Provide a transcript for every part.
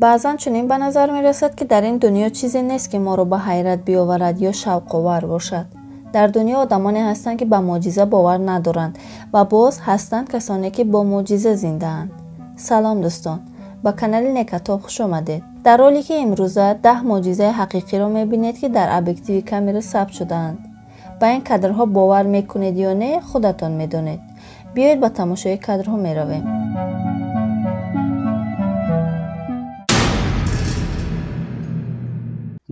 بعضا چنین به نظر می رسد که در این دنیا چیزی نیست که ما رو به حیرت بیاورد یا شوق آور باشد. در دنیا آدمانی هستند که به معجزه باور ندارند و باز هستند کسانی که با معجزه زنده اند. سلام دوستان، با کانال Necatop خوش آمدید. در حالی که امروزه 10 معجزه حقیقی را می بینید که در ابجکتیو کامera ثبت شده‌اند. با این کادرها باور میکنید یا نه خودتان میدونید. بیایید با تماشای کادرها می رویم.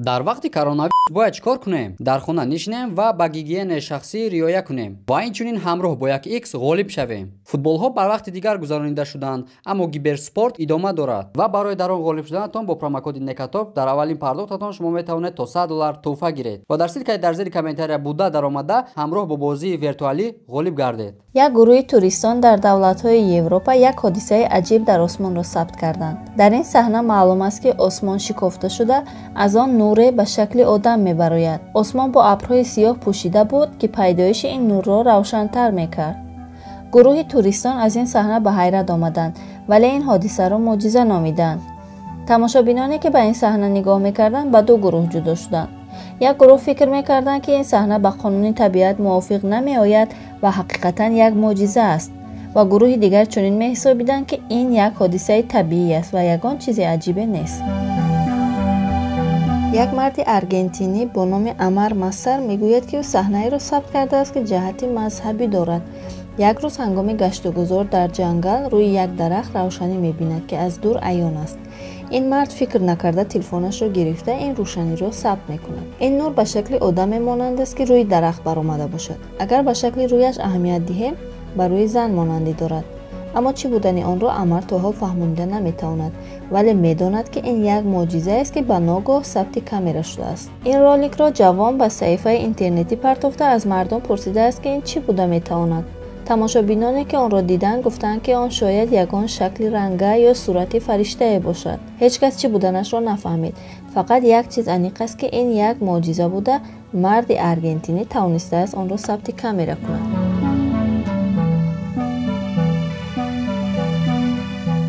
در وقت کرونا باید چیکار کنیم؟ در خانه نشینیم و به گیگین شخصی رعایت کنیم و اینچنین همراه با یک ایکس غالب شویم. فوتبال ها بر وقت دیگر گذرانیده شدند، اما کیبر سپورت ادامه دارد و برای در آن غالب شدنتان با پروموکد Necatop در اولین پرداختتان شما میتوانید تا $100 تحفه گیرید و در سیلک در زیر کامنتاری بوده در آمده همراه با بازی ویرتوالی غالب گردید. یک گروه توریستان در دولت‌های اروپا یک حادثه عجیب در آسمان را ثبت کردند. در این صحنه معلوم است که آسمان شکافته شده از آن نور به شکل آدم میبراید. آسمان با ابرهای سیاه پوشیده بود که پیدایش این نور را روشن‌تر میکرد. گروه توریستان از این صحنه به حیرت آمدند ولی این حادثه را معجزه نامیدند. تماشابینانی که به این صحنه نگاه میکردند به دو گروه جدا شدند. یک گروه فکر میکردند که این صحنه به قانون طبیعت موافق نمیآید و حقیقتا یک معجزه است و گروه دیگر چنین میحسابیدند که این یک حادثه طبیعی است و یگان چیز عجیبی نیست. یک مرد آرژانتینی با نام عمر مصر میگوید که او صحنه‌ای را ثبت کرده است که جهت مذهبی دارد. یک روز هنگام گشت و گذار در جنگل روی یک درخت روشنی می‌بیند که از دور عیان است. این مرد فکر نکرده تلفنش را گرفته این روشنی را ثبت می‌کند. این نور به شکل آدم مانند است که روی درخت برآمده باشد. اگر به شکل رویش اهمیت دهیم بر روی زن مانندی دارد. اما چی بودن آن را عمر تا حال فهمیده نمی‌تواند ولی می‌داند که این یک معجزه است که به ناگاه ثبت کامera شده است. این رولینگ را جوان به صفحه اینترنتی پرتافته از مردم پرسیده است که این چی بوده می‌تواند. تماشابینانی که آن را دیدند گفتند که آن شاید یگان شکل رنگه یا صورت فرشته باشد. هیچ کس چی بودنش را نفهمید. فقط یک چیز انیق است که این یک معجزه بوده. مرد آرژانتینی توانسته است آن را ثبت کامera کند.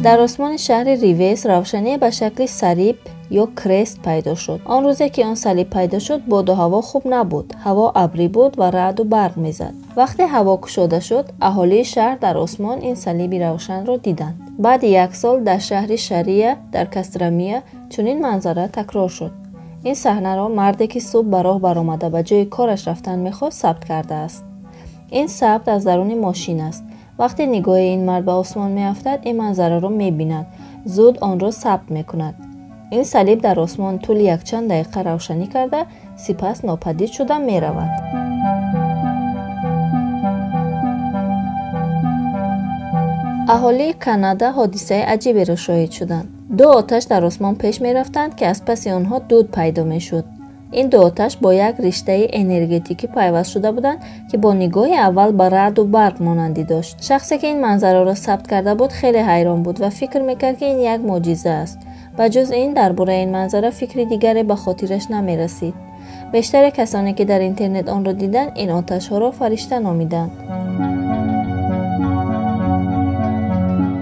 در آسمان شهر ریویس روشنی به شکل صلیب یا کرست پیدا شد. آن روزی که آن صلیب پیدا شد باد و هوا خوب نبود. هوا ابری بود و رعد و برق میزد. وقتی هوا گشوده شد اهالی شهر در آسمان این صلیب روشن را دیدند. بعد یک سال در شهر شریعه در کاسترامیا چنین منظره تکرار شد. این صحنه را مردی که صبح به راه برآمده به جای کارش رفتن میخواست ثبت کرده است. این ثبت از درون ماشین است. وقتی نگاه این مرد به آسمان میافتد این منظره را میبیند. زود آن را ثبت میکند. این صلیب در آسمان طول یک چند دقیقه روشنی کرده سپس ناپدید شده میرود. اهالی کانادا حادثه عجیبی را شاهد شدند. دو آتش در آسمان پیش میرفتند که از پس آنها دود پیدا میشد. این دو آتش با یک رشته انرژتیکی پیوست شده بودند که با نگاه اول به رعد و برق مانندی داشت. شخصی که این منظره را ثبت کرده بود خیلی حیران بود و فکر میکرد که این یک معجزه است. بجز این درباره این منظره فکری دیگری به خاطرش نمی رسید. بیشتر کسانی که در اینترنت آن را دیدند این آتش ها را فرشته نامیدند.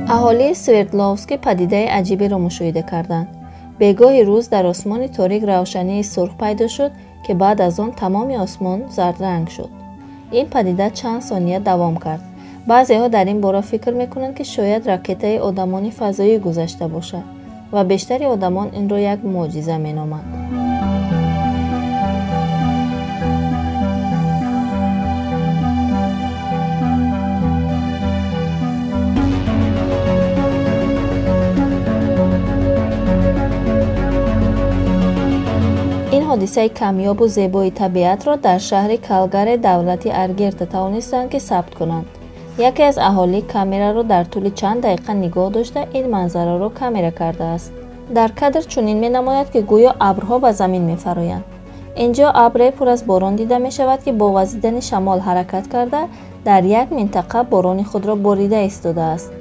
اهالی سوردلوفسکی پدیده عجیبی را مشاهده کردند. بگاهی روز در آسمان تاریک روشنی سرخ پیدا شد که بعد از آن تمام آسمان زرد رنگ شد. این پدیده چند ثانیه دوام کرد. بعضی ها در این باره فکر میکنند که شاید راکت آدمان فضایی گذشته باشد و بیشتر آدمان این را یک معجزه مینامند. این حادثه کمیاب و زیبای طبیعت را در شهر کالگاری دولتی آلبرتا توانستند که ثبت کنند. یکی از اهالی کامera را در طول چند دقیقه نگاه داشته این منظره را کامera کرده است. در کادر چنین می‌نماید که گویا ابرها به زمین می‌فرایند. اینجا ابر پر از باران دیده می‌شود که با وزیدن شمال حرکت کرده در یک منطقه باران خود را بریده ایستاده است.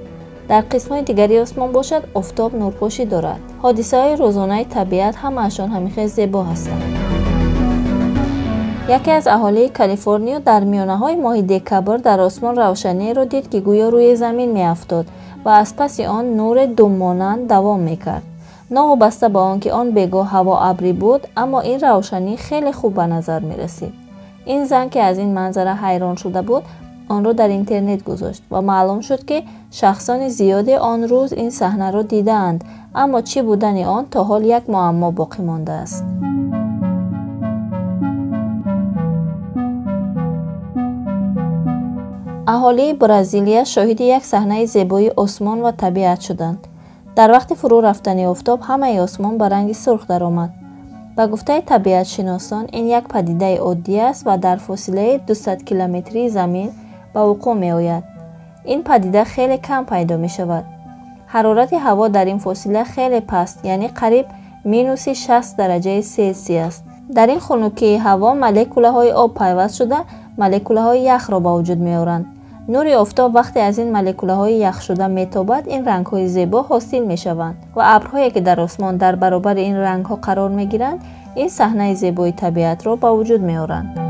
در قسم‌های دیگری آسمان باشد آفتاب نورپاشی دارد. حادثه‌های روزانه طبیعت همه‌شان همیشه زیبا هستند. یکی از اهالی کالیفرنیا در میانه‌های ماه دکامبر در آسمان روشنی را دید که گویا روی زمین می‌افتاد و از پس آن نور دم مانند دوام می‌کرد. ناوابسته به آنکه آن بگاه هوا ابری بود، اما این روشنی خیلی خوب به نظر می رسید. این زن که از این منظره حیران شده بود آن را در اینترنت گذاشت و معلوم شد که شخصان زیادی آن روز این صحنه را دیدند، اما چی بودن آن تا حال یک معما باقی مانده است. اهالی برزیلیا شاهد یک صحنه زیبای آسمان و طبیعت شدند. در وقت فرو رفتن آفتاب همه آسمان به رنگ سرخ درآمد. به گفته طبیعت شناسان این یک پدیده عادی است و در فاصله 200 کیلومتری زمین به وقوع می آید. این پدیده خیلی کم پیدا می شود. حرارت هوا در این فاصله خیلی پست، یعنی قریب مینوس 60 درجه سلسیوس است. در این خنکی هوا مولکوله های آب پیوست شده مولکوله های یخ را به وجود می آورند. نور آفتاب وقتی از این مولکوله های یخ شده میتابد این رنگ های زیبا حاصل می شوند و ابرهایی که در آسمان در برابر این رنگ ها قرار می گیرند این صحنه زیبای طبیعت را به وجود می آورند.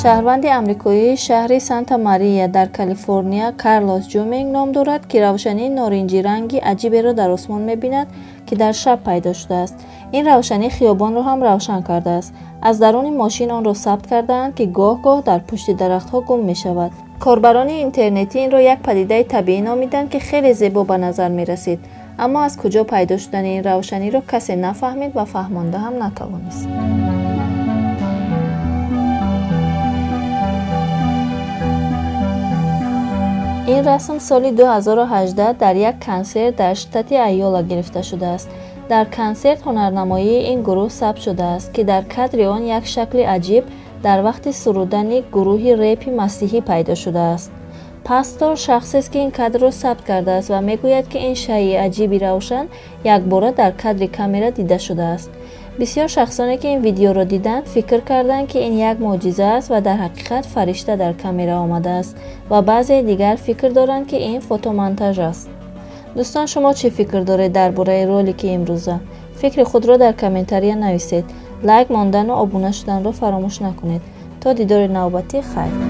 شهروند آمریکایی شهر سانتا ماریا در کالیفرنیا کارلوس جومینگ نام دارد که روشنی نارنجی رنگی عجیبی را در آسمان می بیند که در شب پیدا شده است. این روشنی خیابان را هم روشن کرده است. از درون ماشین آن را ثبت کردند که گاه گاه در پشت درختها گم می شود. کاربران اینترنتی این را یک پدیده طبیعی نامیدند که خیلی زیبا به نظر می رسید، اما از کجا پیدا شدن این روشنی را کسی نفهمید و فهمانده هم نتوانست. این رسم سال 2018 در یک کنسرت در شتات ایولا گرفته شده است. در کنسرت هنرنمایی این گروه ثبت شده است که در کادر آن یک شکل عجیب در وقت سرودن گروهی رپ مسیحی پیدا شده است. پاستور شخصی است که این کادر را ثبت کرده است و میگوید که این شیء عجیبی روشن یک بار در کادر کامera دیده شده است. بسیار شخصانی که این ویدیو را دیدند فکر کردند که این یک معجزه است و در حقیقت فرشته در کامera آمده است و بعضی دیگر فکر دارند که این فوتومونتاژ است. دوستان شما چه فکر دارید درباره رولیک امروزه؟ فکر خود را در کامنتاری نویسید. لایک ماندن و ابونه شدن را فراموش نکنید. تا دیدار نوبتی خیر.